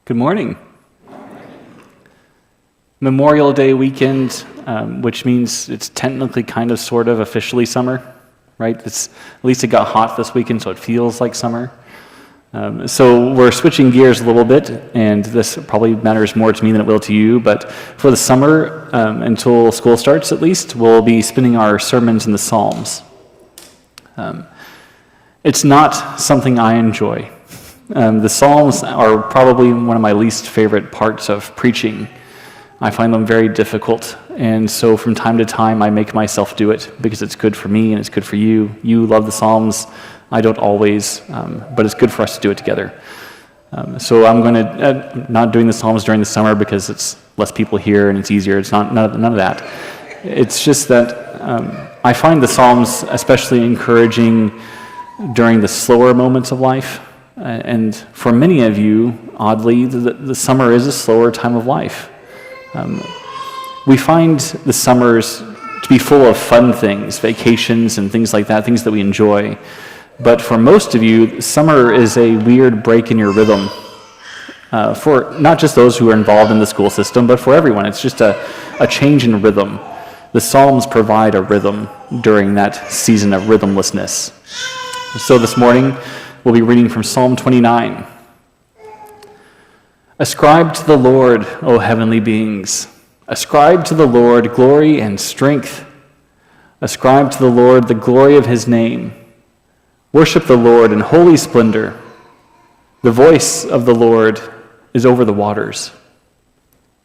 Good morning. Memorial Day weekend, which means it's technically kind of sort of officially summer, right? At least it got hot this weekend, so it feels like summer. So we're switching gears a little bit, and this probably matters more to me than it will to you, but for the summer, until school starts at least, we'll be spending our sermons in the Psalms. It's not something I enjoy. The Psalms are probably one of my least favorite parts of preaching. I find them very difficult, and so from time to time I make myself do it because it's good for me and it's good for you. You love the Psalms. I don't always, but it's good for us to do it together. So I'm going to not doing the Psalms during the summer because it's less people here and it's easier. It's none of that. It's just that I find the Psalms especially encouraging during the slower moments of life. And for many of you, oddly, the summer is a slower time of life. We find the summers to be full of fun things, vacations and things like that, things that we enjoy. But for most of you, summer is a weird break in your rhythm. For not just those who are involved in the school system, but for everyone. It's just a change in rhythm. The Psalms provide a rhythm during that season of rhythmlessness. So this morning, we'll be reading from Psalm 29. Ascribe to the Lord, O heavenly beings. Ascribe to the Lord glory and strength. Ascribe to the Lord the glory of his name. Worship the Lord in holy splendor. The voice of the Lord is over the waters.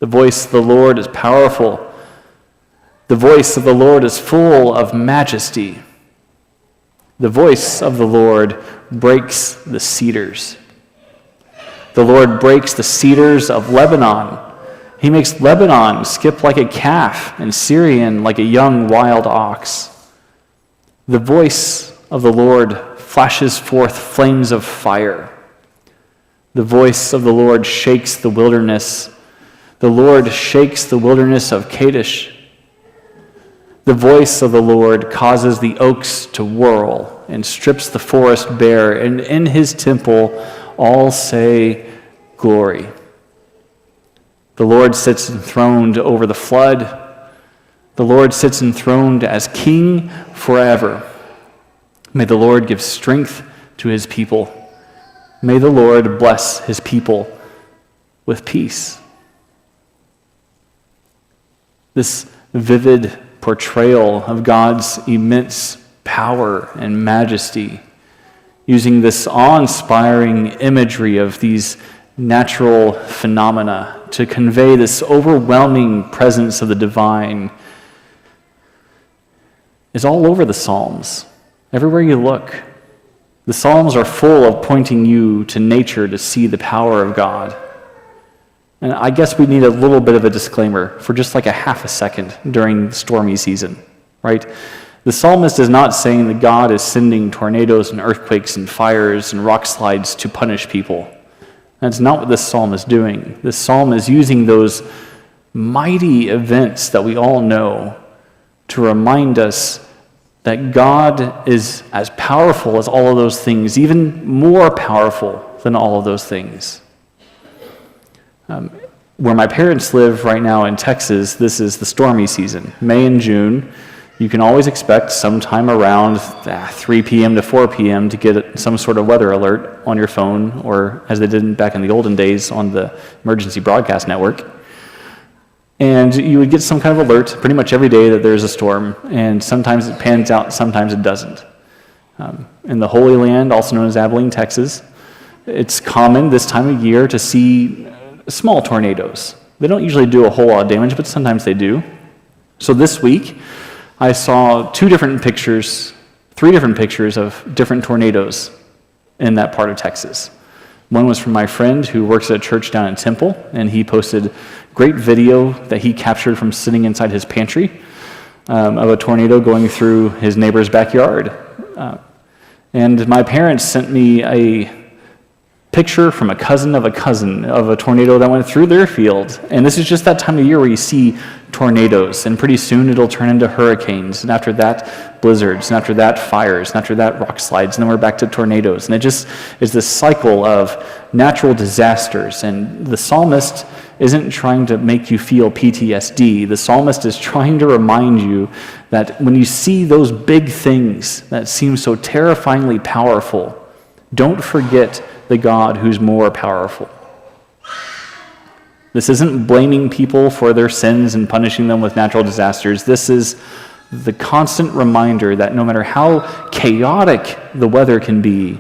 The voice of the Lord is powerful. The voice of the Lord is full of majesty. The voice of the Lord breaks the cedars. The Lord breaks the cedars of Lebanon. He makes Lebanon skip like a calf and Syrian like a young wild ox. The voice of the Lord flashes forth flames of fire. The voice of the Lord shakes the wilderness. The Lord shakes the wilderness of Kadesh. The voice of the Lord causes the oaks to whirl and strips the forest bare, and in his temple all say, glory. The Lord sits enthroned over the flood. The Lord sits enthroned as king forever. May the Lord give strength to his people. May the Lord bless his people with peace. This vivid portrayal of God's immense power and majesty, using this awe-inspiring imagery of these natural phenomena to convey this overwhelming presence of the divine, is all over the Psalms. Everywhere you look, the Psalms are full of pointing you to nature to see the power of God. And I guess we need a little bit of a disclaimer for just like a half a second during stormy season, right? The psalmist is not saying that God is sending tornadoes and earthquakes and fires and rock slides to punish people. That's not what this psalm is doing. This psalm is using those mighty events that we all know to remind us that God is as powerful as all of those things, even more powerful than all of those things. Where my parents live right now in Texas, this is the stormy season. May and June, you can always expect sometime around 3 p.m. to 4 p.m. to get some sort of weather alert on your phone, or as they did back in the olden days on the emergency broadcast network. And you would get some kind of alert pretty much every day that there's a storm, and sometimes it pans out, sometimes it doesn't. In the Holy Land, also known as Abilene, Texas, it's common this time of year to see small tornadoes. They don't usually do a whole lot of damage, but sometimes they do. So this week, I saw three different pictures of different tornadoes in that part of Texas. One was from my friend who works at a church down in Temple, and he posted great video that he captured from sitting inside his pantry of a tornado going through his neighbor's backyard. And my parents sent me a picture from a cousin of a tornado that went through their field. And this is just that time of year where you see tornadoes, and pretty soon it'll turn into hurricanes, and after that, blizzards, and after that, fires, and after that, rock slides, and then we're back to tornadoes. And it just is this cycle of natural disasters. And the psalmist isn't trying to make you feel PTSD. The psalmist is trying to remind you that when you see those big things that seem so terrifyingly powerful, don't forget the God who's more powerful. This isn't blaming people for their sins and punishing them with natural disasters. This is the constant reminder that no matter how chaotic the weather can be,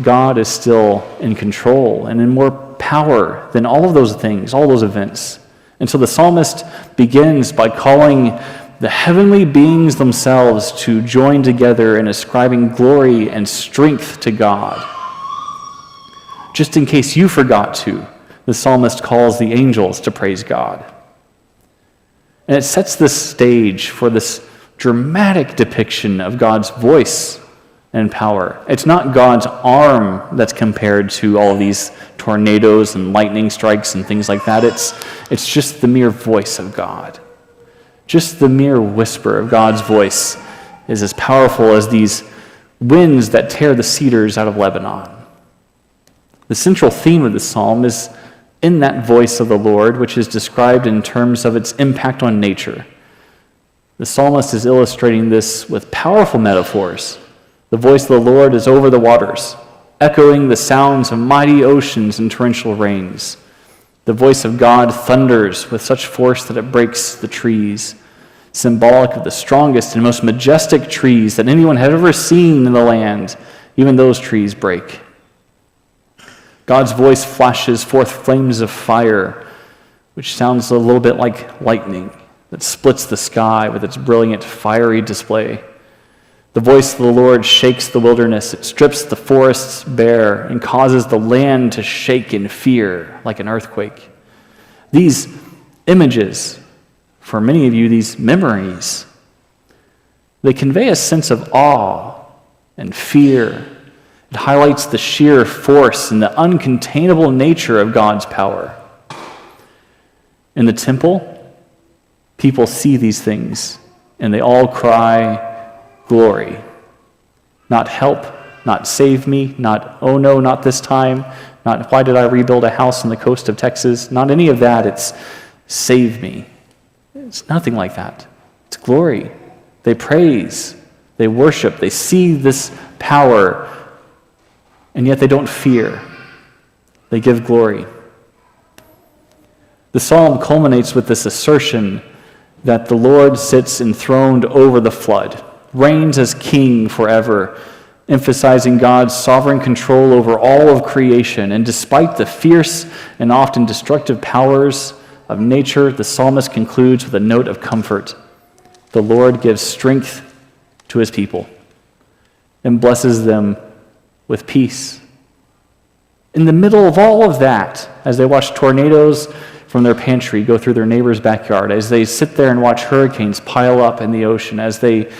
God is still in control and in more power than all of those things, all those events. And so the psalmist begins by calling the heavenly beings themselves to join together in ascribing glory and strength to God. Just in case you forgot to, the psalmist calls the angels to praise God. And it sets the stage for this dramatic depiction of God's voice and power. It's not God's arm that's compared to all of these tornadoes and lightning strikes and things like that. It's just the mere voice of God. Just the mere whisper of God's voice is as powerful as these winds that tear the cedars out of Lebanon. The central theme of the psalm is in that voice of the Lord, which is described in terms of its impact on nature. The psalmist is illustrating this with powerful metaphors. The voice of the Lord is over the waters, echoing the sounds of mighty oceans and torrential rains. The voice of God thunders with such force that it breaks the trees, symbolic of the strongest and most majestic trees that anyone had ever seen in the land. Even those trees break. God's voice flashes forth flames of fire, which sounds a little bit like lightning that splits the sky with its brilliant, fiery display. The voice of the Lord shakes the wilderness. It strips the forests bare and causes the land to shake in fear like an earthquake. These images, for many of you, these memories, they convey a sense of awe and fear. It highlights the sheer force and the uncontainable nature of God's power. In the temple, people see these things, and they all cry, glory. Not help, not save me, not oh no, not this time, not why did I rebuild a house on the coast of Texas, not any of that. It's save me. It's nothing like that. It's glory. They praise, they worship, they see this power, and yet they don't fear. They give glory. The psalm culminates with this assertion that the Lord sits enthroned over the flood, reigns as king forever, emphasizing God's sovereign control over all of creation. And despite the fierce and often destructive powers of nature, the psalmist concludes with a note of comfort. The Lord gives strength to his people and blesses them with peace. In the middle of all of that, as they watch tornadoes from their pantry go through their neighbor's backyard, as they sit there and watch hurricanes pile up in the ocean, as they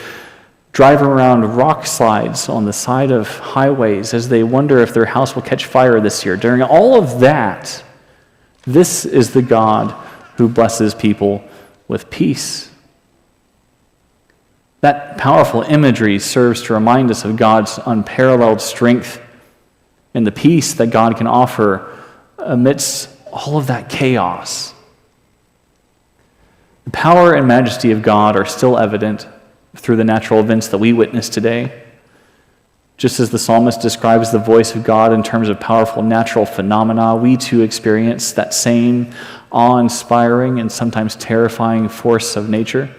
drive around rock slides on the side of highways, as they wonder if their house will catch fire this year, during all of that, this is the God who blesses people with peace. That powerful imagery serves to remind us of God's unparalleled strength and the peace that God can offer amidst all of that chaos. The power and majesty of God are still evident through the natural events that we witness today. Just as the psalmist describes the voice of God in terms of powerful natural phenomena, we too experience that same awe-inspiring and sometimes terrifying force of nature.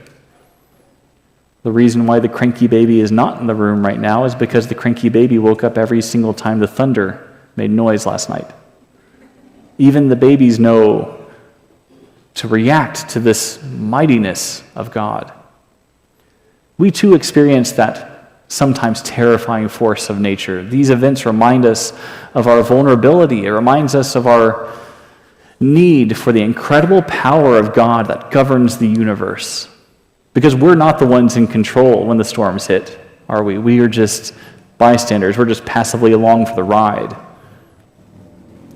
The reason why the cranky baby is not in the room right now is because the cranky baby woke up every single time the thunder made noise last night. Even the babies know to react to this mightiness of God. We too experience that sometimes terrifying force of nature. These events remind us of our vulnerability. It reminds us of our need for the incredible power of God that governs the universe. Because we're not the ones in control when the storms hit, are we? We are just bystanders. We're just passively along for the ride.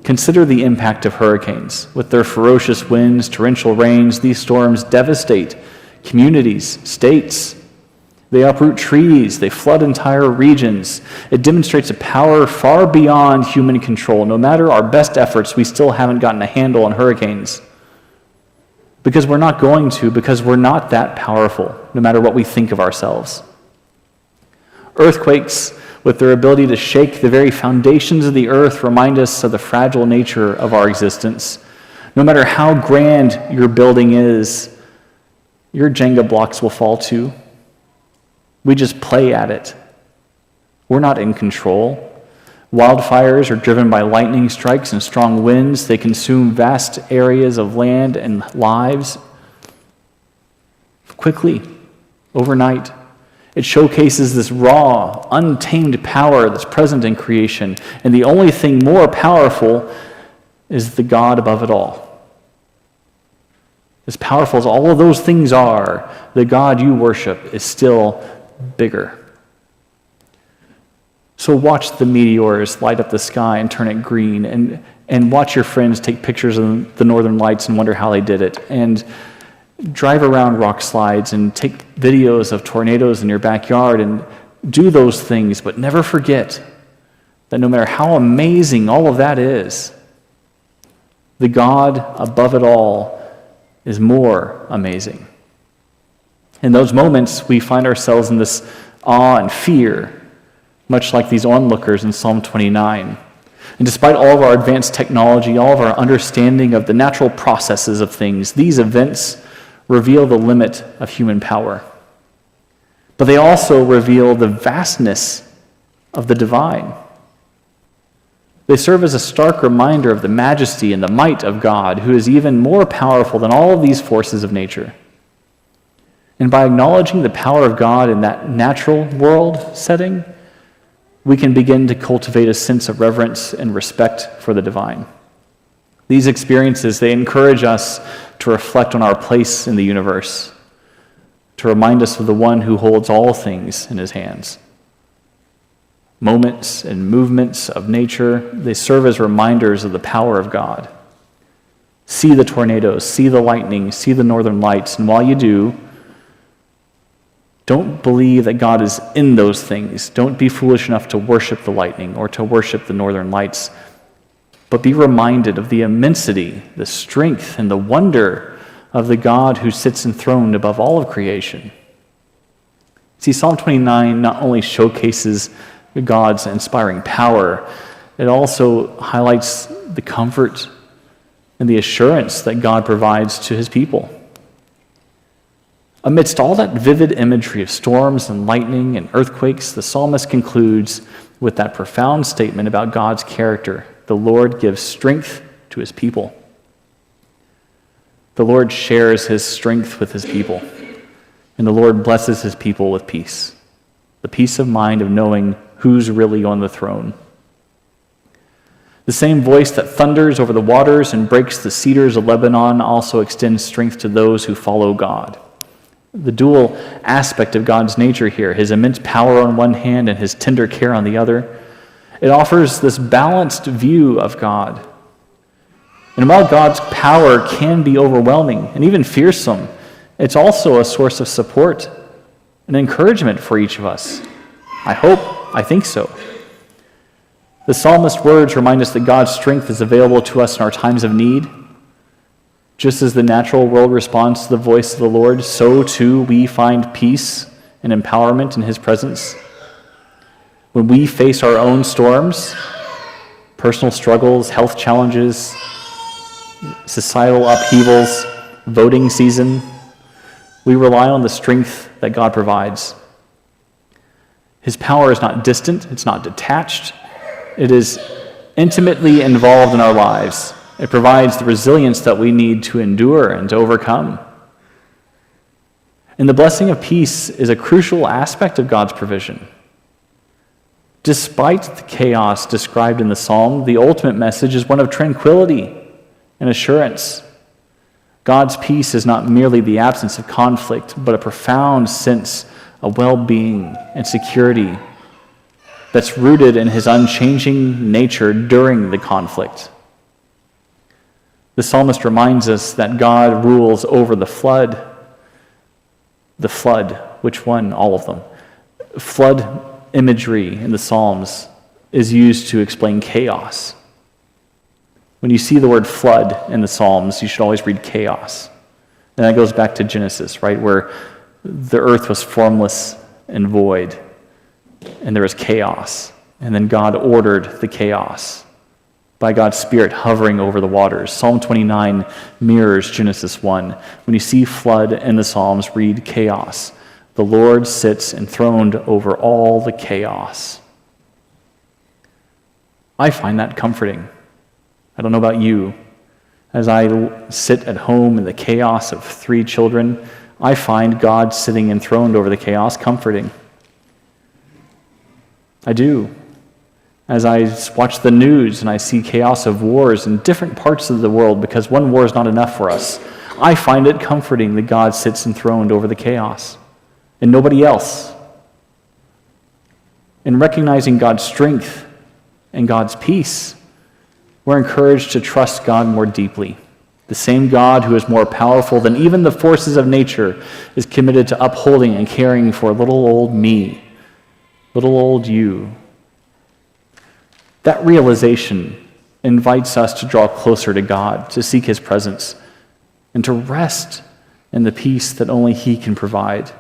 Consider the impact of hurricanes. With their ferocious winds, torrential rains, these storms devastate communities, states. They uproot trees, they flood entire regions. It demonstrates a power far beyond human control. No matter our best efforts, we still haven't gotten a handle on hurricanes. Because we're not going to, because we're not that powerful, no matter what we think of ourselves. Earthquakes, with their ability to shake the very foundations of the earth, remind us of the fragile nature of our existence. No matter how grand your building is, your Jenga blocks will fall too. We just play at it. We're not in control. Wildfires are driven by lightning strikes and strong winds. They consume vast areas of land and lives quickly, overnight. It showcases this raw, untamed power that's present in creation. And the only thing more powerful is the God above it all. As powerful as all of those things are, the God you worship is still bigger. So watch the meteors light up the sky and turn it green, and watch your friends take pictures of the northern lights and wonder how they did it, and drive around rock slides and take videos of tornadoes in your backyard and do those things, but never forget that no matter how amazing all of that is, the God above it all is more amazing. In those moments, we find ourselves in this awe and fear, much like these onlookers in Psalm 29. And despite all of our advanced technology, all of our understanding of the natural processes of things, these events reveal the limit of human power. But they also reveal the vastness of the divine. They serve as a stark reminder of the majesty and the might of God, who is even more powerful than all of these forces of nature. And by acknowledging the power of God in that natural world setting, we can begin to cultivate a sense of reverence and respect for the divine. These experiences, they encourage us to reflect on our place in the universe, to remind us of the one who holds all things in his hands. Moments and movements of nature, they serve as reminders of the power of God. See the tornadoes, see the lightning, see the northern lights, and while you do, don't believe that God is in those things. Don't be foolish enough to worship the lightning or to worship the northern lights, but be reminded of the immensity, the strength, and the wonder of the God who sits enthroned above all of creation. See, Psalm 29 not only showcases God's inspiring power, it also highlights the comfort and the assurance that God provides to his people. Amidst all that vivid imagery of storms and lightning and earthquakes, the psalmist concludes with that profound statement about God's character. The Lord gives strength to his people. The Lord shares his strength with his people, and the Lord blesses his people with peace, the peace of mind of knowing who's really on the throne. The same voice that thunders over the waters and breaks the cedars of Lebanon also extends strength to those who follow God. The dual aspect of God's nature here, his immense power on one hand and his tender care on the other, it offers this balanced view of God. And while God's power can be overwhelming and even fearsome, it's also a source of support and encouragement for each of us. I think so. The psalmist's words remind us that God's strength is available to us in our times of need. Just as the natural world responds to the voice of the Lord, so too we find peace and empowerment in his presence. When we face our own storms, personal struggles, health challenges, societal upheavals, voting season, we rely on the strength that God provides. His power is not distant, it's not detached, it is intimately involved in our lives. It provides the resilience that we need to endure and to overcome. And the blessing of peace is a crucial aspect of God's provision. Despite the chaos described in the psalm, the ultimate message is one of tranquility and assurance. God's peace is not merely the absence of conflict, but a profound sense of well-being and security that's rooted in his unchanging nature during the conflict. The psalmist reminds us that God rules over the flood. The flood, which one? All of them. Flood imagery in the Psalms is used to explain chaos. When you see the word flood in the Psalms, you should always read chaos. And that goes back to Genesis, right, where the earth was formless and void, and there was chaos. And then God ordered the chaos by God's Spirit hovering over the waters. Psalm 29 mirrors Genesis 1. When you see flood in the Psalms, read chaos. The Lord sits enthroned over all the chaos. I find that comforting. I don't know about you. As I sit at home in the chaos of 3 children, I find God sitting enthroned over the chaos comforting. I do. As I watch the news and I see chaos of wars in different parts of the world, because one war is not enough for us, I find it comforting that God sits enthroned over the chaos and nobody else. In recognizing God's strength and God's peace, we're encouraged to trust God more deeply. The same God who is more powerful than even the forces of nature is committed to upholding and caring for little old me, little old you. That realization invites us to draw closer to God, to seek His presence, and to rest in the peace that only He can provide.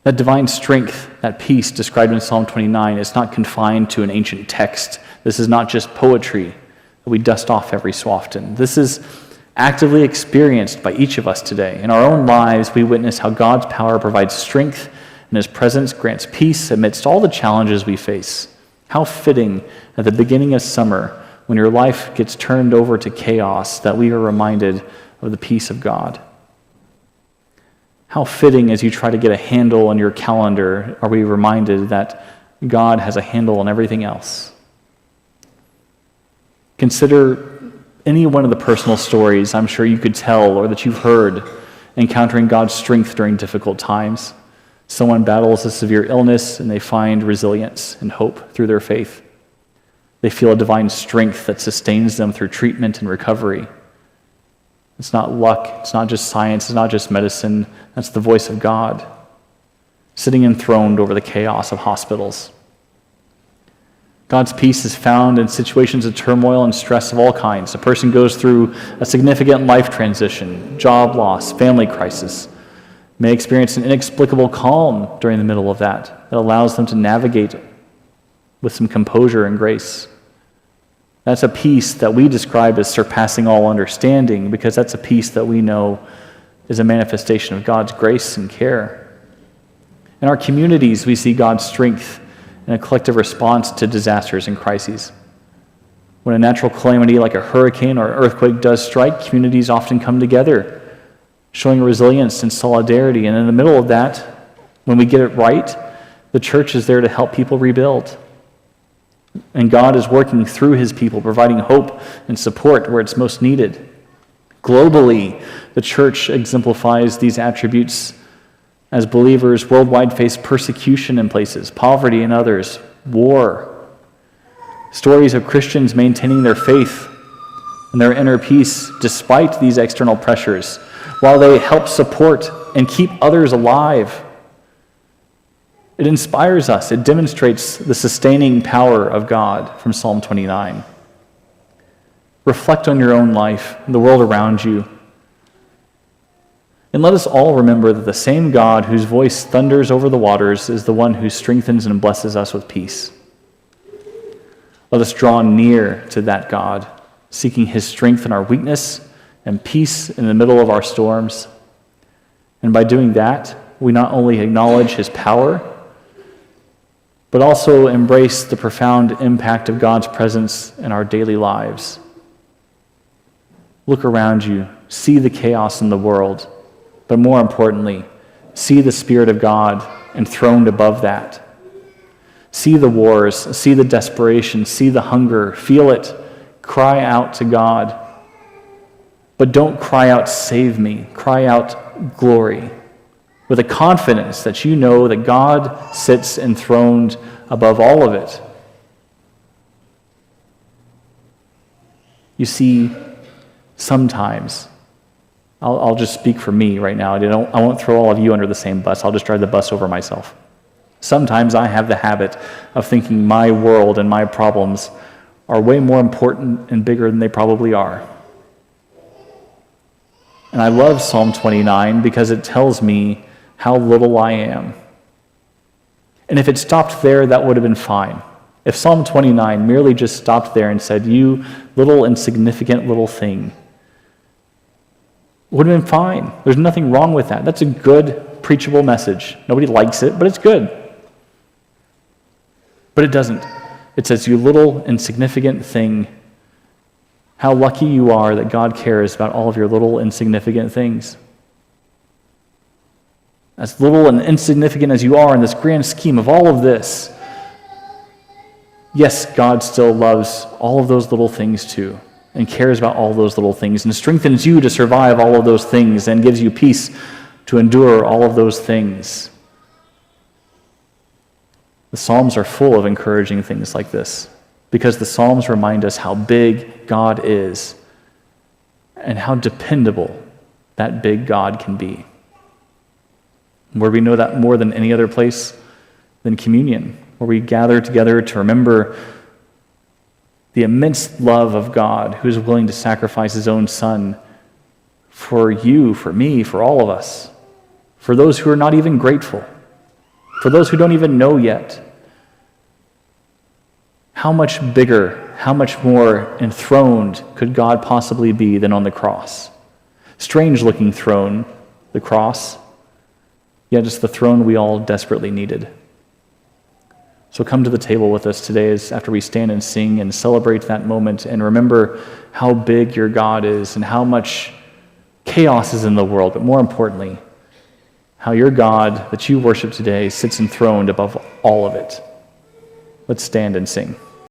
That divine strength, that peace described in Psalm 29 is not confined to an ancient text. This is not just poetry that we dust off every so often. This is actively experienced by each of us today. In our own lives, we witness how God's power provides strength and His presence grants peace amidst all the challenges we face. How fitting at the beginning of summer, when your life gets turned over to chaos, that we are reminded of the peace of God. How fitting as you try to get a handle on your calendar, are we reminded that God has a handle on everything else. Consider any one of the personal stories I'm sure you could tell or that you've heard encountering God's strength during difficult times. Someone battles a severe illness and they find resilience and hope through their faith. They feel a divine strength that sustains them through treatment and recovery. It's not luck, it's not just science, it's not just medicine, that's the voice of God, sitting enthroned over the chaos of hospitals. God's peace is found in situations of turmoil and stress of all kinds. A person goes through a significant life transition, job loss, family crisis, may experience an inexplicable calm during the middle of that allows them to navigate with some composure and grace. That's a peace that we describe as surpassing all understanding, because that's a peace that we know is a manifestation of God's grace and care. In our communities, we see God's strength in a collective response to disasters and crises. When a natural calamity like a hurricane or earthquake does strike, communities often come together, showing resilience and solidarity. And in the middle of that, when we get it right, the church is there to help people rebuild. And God is working through His people, providing hope and support where it's most needed. Globally, the church exemplifies these attributes as believers worldwide face persecution in places, poverty in others, war. Stories of Christians maintaining their faith and their inner peace despite these external pressures, while they help support and keep others alive. It inspires us. It demonstrates the sustaining power of God from Psalm 29. Reflect on your own life and the world around you. And let us all remember that the same God whose voice thunders over the waters is the one who strengthens and blesses us with peace. Let us draw near to that God, seeking His strength in our weakness and peace in the middle of our storms. And by doing that, we not only acknowledge His power, but also embrace the profound impact of God's presence in our daily lives. Look around you, see the chaos in the world, but more importantly, see the Spirit of God enthroned above that. See the wars, see the desperation, see the hunger, feel it, cry out to God. But don't cry out, save me. Cry out, glory. With a confidence that you know that God sits enthroned above all of it. You see, sometimes, I'll just speak for me right now. I won't throw all of you under the same bus. I'll just drive the bus over myself. Sometimes I have the habit of thinking my world and my problems are way more important and bigger than they probably are. And I love Psalm 29 because it tells me how little I am. And if it stopped there, that would have been fine. If Psalm 29 merely just stopped there and said, "You little insignificant little thing," it would have been fine. There's nothing wrong with that. That's a good, preachable message. Nobody likes it, but it's good. But it doesn't. It says, "You little insignificant thing." How lucky you are that God cares about all of your little insignificant things. As little and insignificant as you are in this grand scheme of all of this, yes, God still loves all of those little things too, and cares about all those little things, and strengthens you to survive all of those things, and gives you peace to endure all of those things. The Psalms are full of encouraging things like this, because the Psalms remind us how big God is, and how dependable that big God can be. Where we know that more than any other place than communion, where we gather together to remember the immense love of God who is willing to sacrifice his own Son for you, for me, for all of us, for those who are not even grateful, for those who don't even know yet. How much bigger, how much more enthroned could God possibly be than on the cross? Strange-looking throne, the cross, yet it's the throne we all desperately needed. So come to the table with us today as after we stand and sing and celebrate that moment, and remember how big your God is and how much chaos is in the world, but more importantly, how your God that you worship today sits enthroned above all of it. Let's stand and sing.